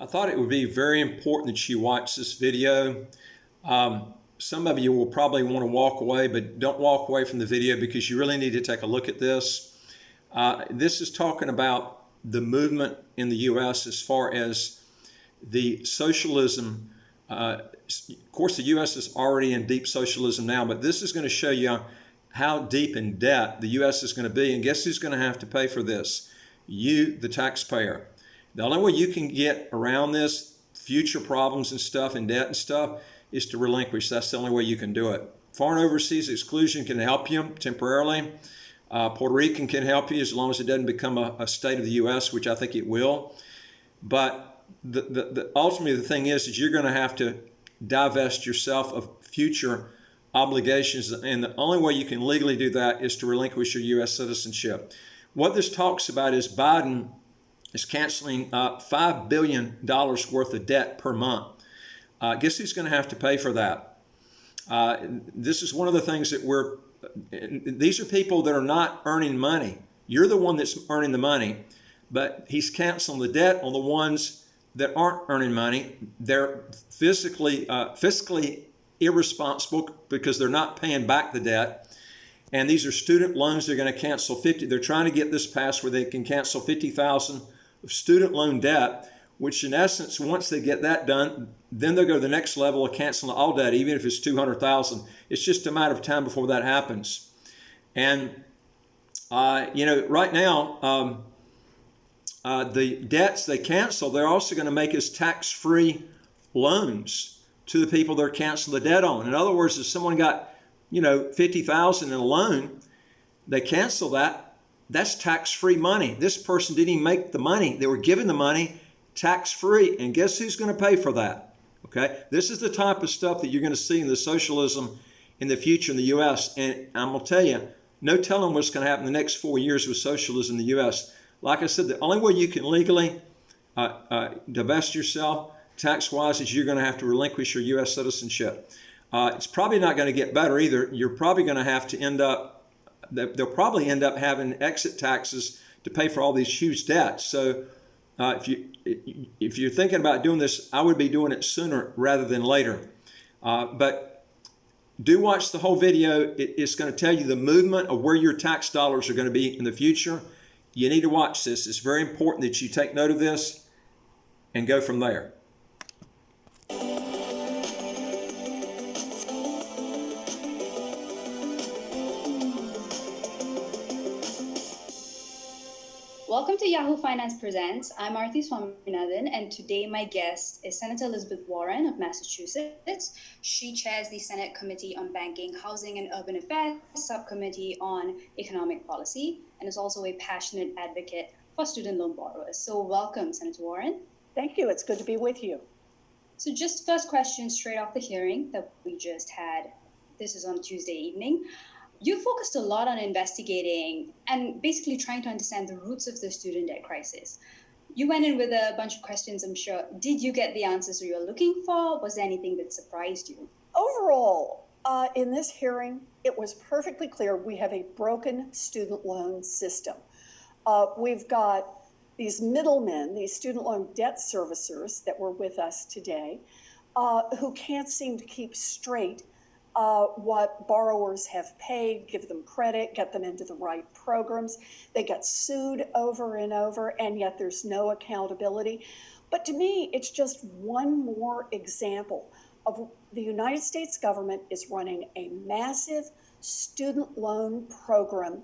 I thought it would be very important that you watch this video. Some of you will probably want to walk away, but don't walk away from the video because you really need to take a look at this. This is talking about the movement in the U.S. as far as the socialism. Of course, the U.S. is already in deep socialism now, but this is going to show you how deep in debt the U.S. is going to be. And guess who's going to have to pay for this? You, the taxpayer. The only way you can get around this, future problems and stuff and debt and stuff, is to relinquish. That's the only way you can do it. Foreign overseas exclusion can help you temporarily. Puerto Rican can help you as long as it doesn't become a state of the U.S., which I think it will. But ultimately the thing is you're going to have to divest yourself of future obligations, and the only way you can legally do that is to relinquish your U.S. citizenship. What this talks about is Biden is canceling $5 billion worth of debt per month. Guess who's going to have to pay for that? This is one of the things that these are people that are not earning money. You're the one that's earning the money, but he's canceling the debt on the ones that aren't earning money. They're fiscally irresponsible because they're not paying back the debt. And these are student loans. They're going to cancel 50. They're trying to get this passed where they can cancel 50,000 of student loan debt, which in essence, once they get that done, then they'll go to the next level of canceling all debt, even if it's 200,000. It's just a matter of time before that happens. And, right now, the debts they cancel, they're also going to make us tax-free loans to the people they're canceling the debt on. In other words, if someone got, $50,000 in a loan, they cancel that, that's tax-free money. This person didn't even make the money. They were given the money tax-free. And guess who's going to pay for that? Okay, this is the type of stuff that you're going to see in the socialism in the future in the U.S. And I'm going to tell you, no telling what's going to happen in the next 4 years with socialism in the U.S. Like I said, the only way you can legally divest yourself tax-wise is you're going to have to relinquish your U.S. citizenship. It's probably not going to get better either. You're probably going to have to they'll probably end up having exit taxes to pay for all these huge debts. So if you're thinking about doing this, I would be doing it sooner rather than later. But do watch the whole video. It's going to tell you the movement of where your tax dollars are going to be in the future. You need to watch this. It's very important that you take note of this and go from there. Welcome to Yahoo Finance Presents. I'm Aarti Swaminathan, and today my guest is Senator Elizabeth Warren of Massachusetts. She chairs the Senate Committee on Banking, Housing, and Urban Affairs Subcommittee on Economic Policy, and is also a passionate advocate for student loan borrowers. So welcome, Senator Warren. Thank you. It's good to be with you. So just first question straight off the hearing that we just had. This is on Tuesday evening. You focused a lot on investigating and basically trying to understand the roots of the student debt crisis. You went in with a bunch of questions, I'm sure. Did you get the answers you were looking for? Was there anything that surprised you? Overall, in this hearing, it was perfectly clear we have a broken student loan system. We've got these middlemen, these student loan debt servicers that were with us today, who can't seem to keep straight what borrowers have paid, give them credit, get them into the right programs. They get sued over and over, and yet there's no accountability. But to me, it's just one more example of the United States government is running a massive student loan program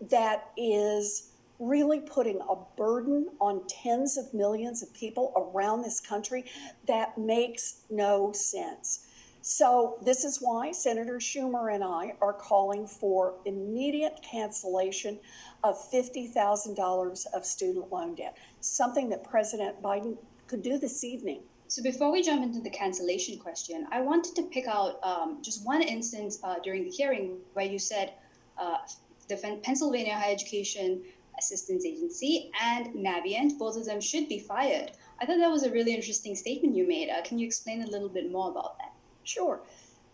that is really putting a burden on tens of millions of people around this country that makes no sense. So this is why Senator Schumer and I are calling for immediate cancellation of $50,000 of student loan debt, something that President Biden could do this evening. So before we jump into the cancellation question, I wanted to pick out just one instance during the hearing where you said the Pennsylvania Higher Education Assistance Agency and Navient, both of them should be fired. I thought that was a really interesting statement you made. Can you explain a little bit more about that? Sure.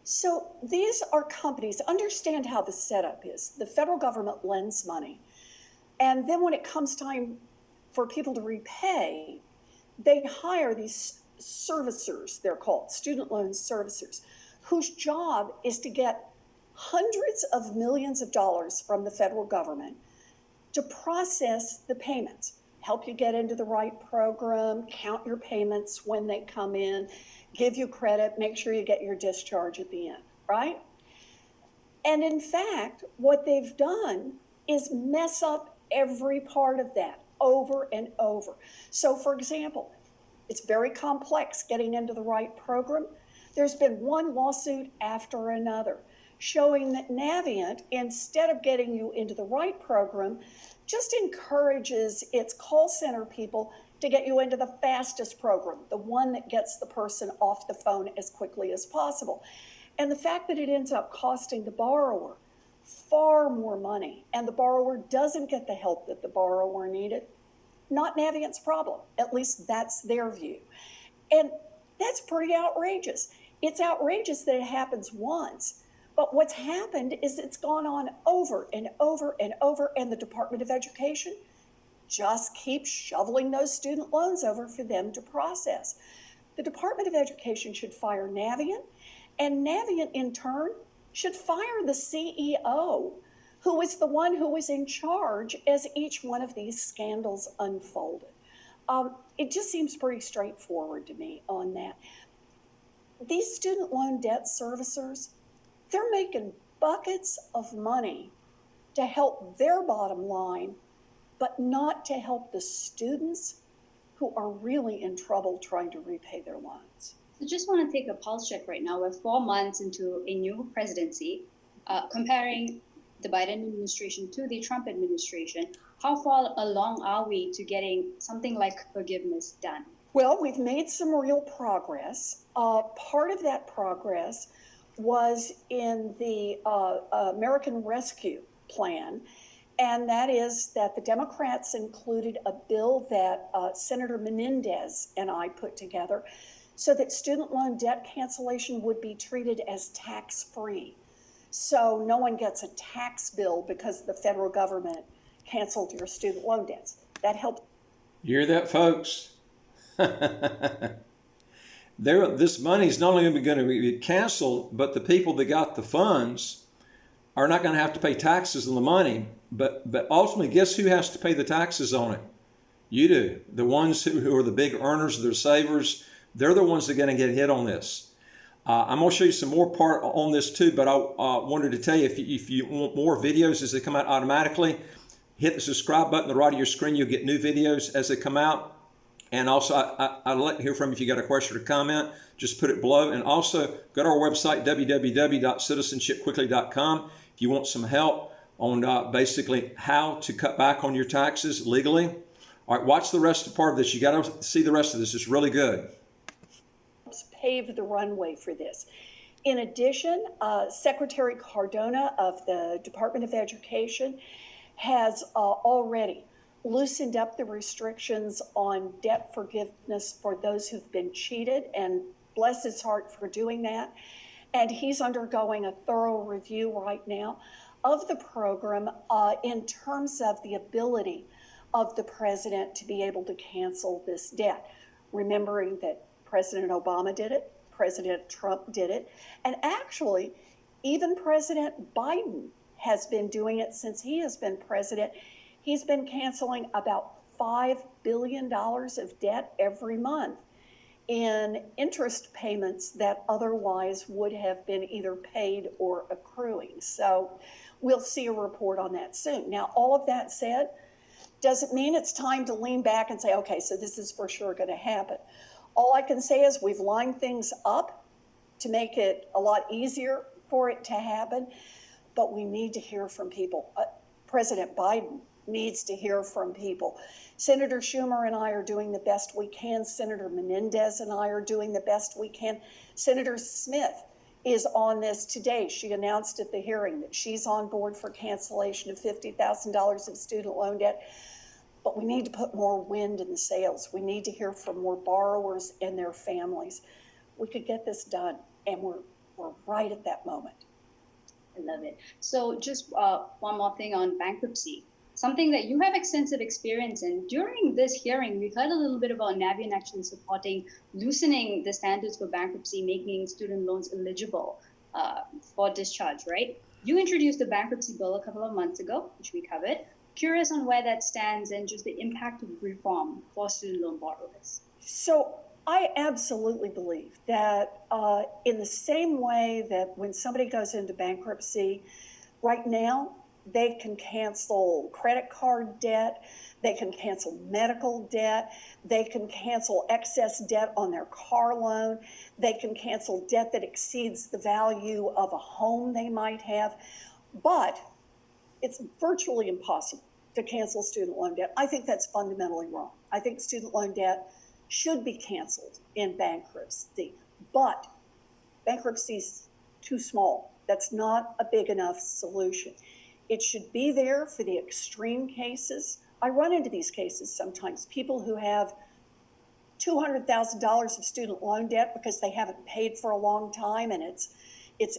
So these are companies, understand how the setup is. The federal government lends money. And then when it comes time for people to repay, they hire these servicers, they're called student loan servicers, whose job is to get hundreds of millions of dollars from the federal government to process the payments, help you get into the right program, count your payments when they come in, give you credit, make sure you get your discharge at the end, right? And in fact, what they've done is mess up every part of that over and over. So for example, it's very complex getting into the right program. There's been one lawsuit after another showing that Navient, instead of getting you into the right program, just encourages its call center people to get you into the fastest program, the one that gets the person off the phone as quickly as possible. And the fact that it ends up costing the borrower far more money, and the borrower doesn't get the help that the borrower needed, not Navient's problem. At least that's their view. And that's pretty outrageous. It's outrageous that it happens once, but what's happened is it's gone on over and over and over, and the Department of Education just keeps shoveling those student loans over for them to process. The Department of Education should fire Navient, and Navient in turn should fire the CEO, who was the one who was in charge as each one of these scandals unfolded. It just seems pretty straightforward to me on that. These student loan debt servicers, they're making buckets of money to help their bottom line, but not to help the students who are really in trouble trying to repay their loans. So just want to take a pulse check right now. We're 4 months into a new presidency, comparing the Biden administration to the Trump administration. How far along are we to getting something like forgiveness done? Well, we've made some real progress. Part of that progress was in the American Rescue Plan, and that is that the Democrats included a bill that Senator Menendez and I put together so that student loan debt cancellation would be treated as tax-free. So no one gets a tax bill because the federal government canceled your student loan debts. That helped. You hear that, folks? This money is not only going to be canceled, but the people that got the funds are not going to have to pay taxes on the money. But ultimately, guess who has to pay the taxes on it? You do. The ones who are the big earners, they're savers, they're the ones that are going to get hit on this. I'm going to show you some more part on this too, but I wanted to tell you, if you want more videos as they come out automatically, hit the subscribe button on the right of your screen. You'll get new videos as they come out. And also, I'd like to hear from you if you got a question or comment. Just put it below. And also, go to our website, www.citizenshipquickly.com, if you want some help on basically how to cut back on your taxes legally. All right, watch the rest of the part of this. You got to see the rest of this. It's really good. Pave the runway for this. In addition, Secretary Cardona of the Department of Education has already loosened up the restrictions on debt forgiveness for those who've been cheated, and bless his heart for doing that. And he's undergoing a thorough review right now of the program in terms of the ability of the president to be able to cancel this debt, remembering that President Obama did it, President Trump did it, and actually, even President Biden has been doing it since he has been president. He's been canceling about $5 billion of debt every month in interest payments that otherwise would have been either paid or accruing. So we'll see a report on that soon. Now, all of that said, doesn't mean it's time to lean back and say, okay, so this is for sure going to happen. All I can say is we've lined things up to make it a lot easier for it to happen, but we need to hear from people. President Biden needs to hear from people. Senator Schumer and I are doing the best we can. Senator Menendez and I are doing the best we can. Senator Smith is on this today. She announced at the hearing that she's on board for cancellation of $50,000 of student loan debt. But we need to put more wind in the sails. We need to hear from more borrowers and their families. We could get this done, and we're right at that moment. I love it. So just one more thing on bankruptcy. something that you have extensive experience in. During this hearing, we heard a little bit about Navient actually supporting loosening the standards for bankruptcy, making student loans eligible for discharge, right? You introduced the bankruptcy bill a couple of months ago, which we covered. Curious on where that stands and just the impact of reform for student loan borrowers. So I absolutely believe that in the same way that when somebody goes into bankruptcy, right now they can cancel credit card debt, they can cancel medical debt, they can cancel excess debt on their car loan, they can cancel debt that exceeds the value of a home they might have, but it's virtually impossible to cancel student loan debt. I think that's fundamentally wrong. I think student loan debt should be canceled in bankruptcy, but bankruptcy is too small. That's not a big enough solution. It should be there for the extreme cases. I run into these cases sometimes, people who have $200,000 of student loan debt because they haven't paid for a long time, and it's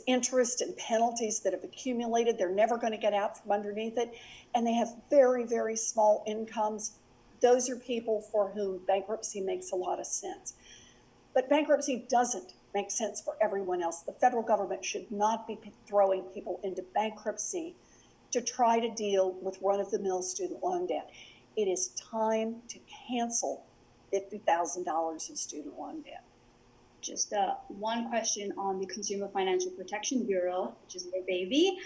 interest and penalties that have accumulated. They're never going to get out from underneath it, and they have very, very small incomes. Those are people for whom bankruptcy makes a lot of sense. But bankruptcy doesn't make sense for everyone else. The federal government should not be throwing people into bankruptcy to try to deal with run-of-the-mill student loan debt. It is time to cancel $50,000 in student loan debt. Just one question on the Consumer Financial Protection Bureau, which is their baby.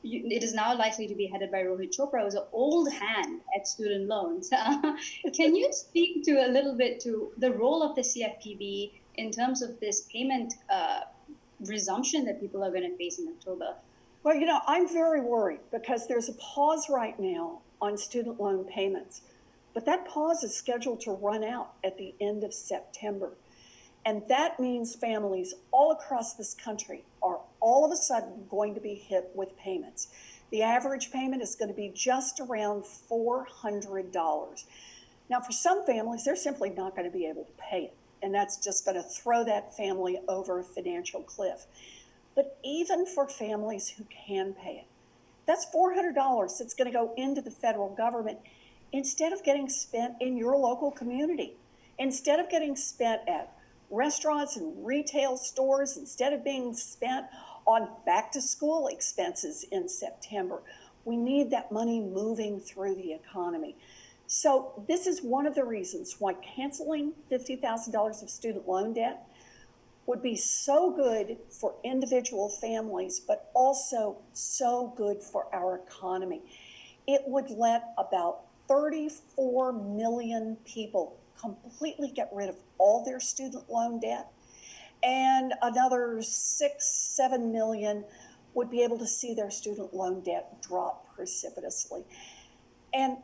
It is now likely to be headed by Rohit Chopra, who's an old hand at student loans. Can you speak to a little bit to the role of the CFPB in terms of this payment resumption that people are going to face in October? Well, you know, I'm very worried because there's a pause right now on student loan payments, but that pause is scheduled to run out at the end of September. And that means families all across this country are all of a sudden going to be hit with payments. The average payment is going to be just around $400. Now, for some families, they're simply not going to be able to pay it. And that's just going to throw that family over a financial cliff. But even for families who can pay it, that's $400 that's going to go into the federal government instead of getting spent in your local community, instead of getting spent at restaurants and retail stores, instead of being spent on back to school expenses in September. We need that money moving through the economy. So this is one of the reasons why canceling $50,000 of student loan debt would be so good for individual families, but also so good for our economy. It would let about 34 million people completely get rid of all their student loan debt, and another 6-7 million would be able to see their student loan debt drop precipitously. And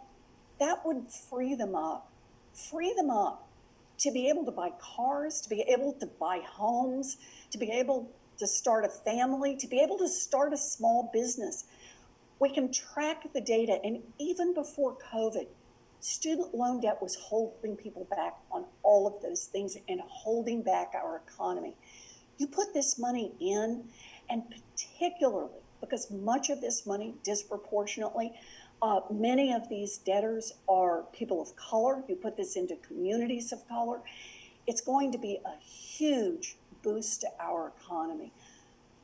that would free them up to be able to buy cars, to be able to buy homes, to be able to start a family, to be able to start a small business. We can track the data, and even before COVID, student loan debt was holding people back on all of those things and holding back our economy. You put this money in, and particularly because much of this money disproportionately, many of these debtors are people of color. You put this into communities of color. It's going to be a huge boost to our economy.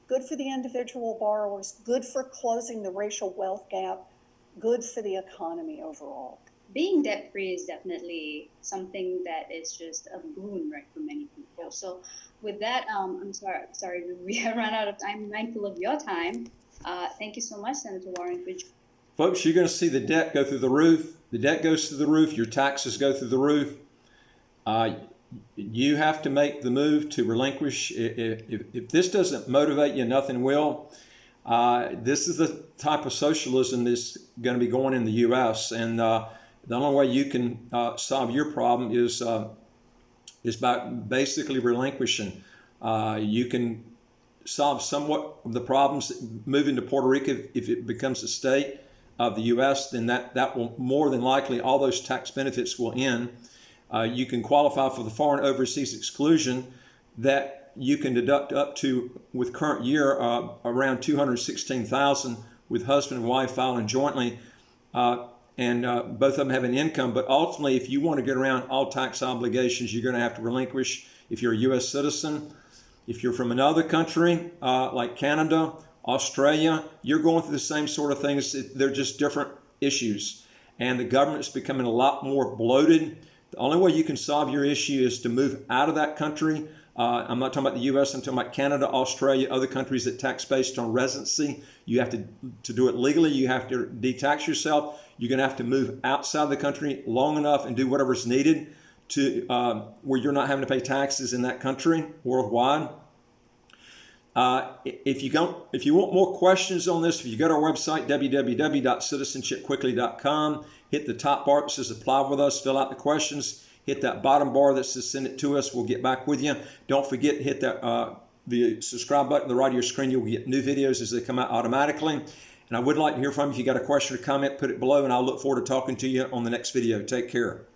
Good for the individual borrowers, good for closing the racial wealth gap, good for the economy overall. Being debt-free is definitely something that is just a boon, right, for many people. So with that, I'm sorry, we have run out of time. Mindful of your time. Thank you so much, Senator Warren. Folks, you're going to see the debt go through the roof. The debt goes through the roof. Your taxes go through the roof. You have to make the move to relinquish. If this doesn't motivate you, nothing will. This is the type of socialism that's going to be going in the U.S. And the only way you can solve your problem is by basically relinquishing. You can solve somewhat of the problems moving to Puerto Rico if it becomes a state of the U.S. Then that will more than likely all those tax benefits will end. You can qualify for the foreign overseas exclusion that you can deduct up to, with current year, around $216,000 with husband and wife filing jointly. and both of them have an income. But ultimately, if you want to get around all tax obligations, you're going to have to relinquish if you're a U.S. citizen. If you're from another country like Canada, Australia, you're going through the same sort of things. They're just different issues. And the government's becoming a lot more bloated. The only way you can solve your issue is to move out of that country. I'm not talking about the U.S., I'm talking about Canada, Australia, other countries that tax based on residency. You have to do it legally. You have to detax yourself. You're going to have to move outside the country long enough and do whatever's needed to where you're not having to pay taxes in that country worldwide. If you want more questions on this, if you go to our website, www.citizenshipquickly.com, hit the top bar that says apply with us, fill out the questions, hit that bottom bar that says send it to us. We'll get back with you. Don't forget to hit that the subscribe button on the right of your screen. You'll get new videos as they come out automatically. And I would like to hear from you. If you got a question or comment, put it below, and I'll look forward to talking to you on the next video. Take care.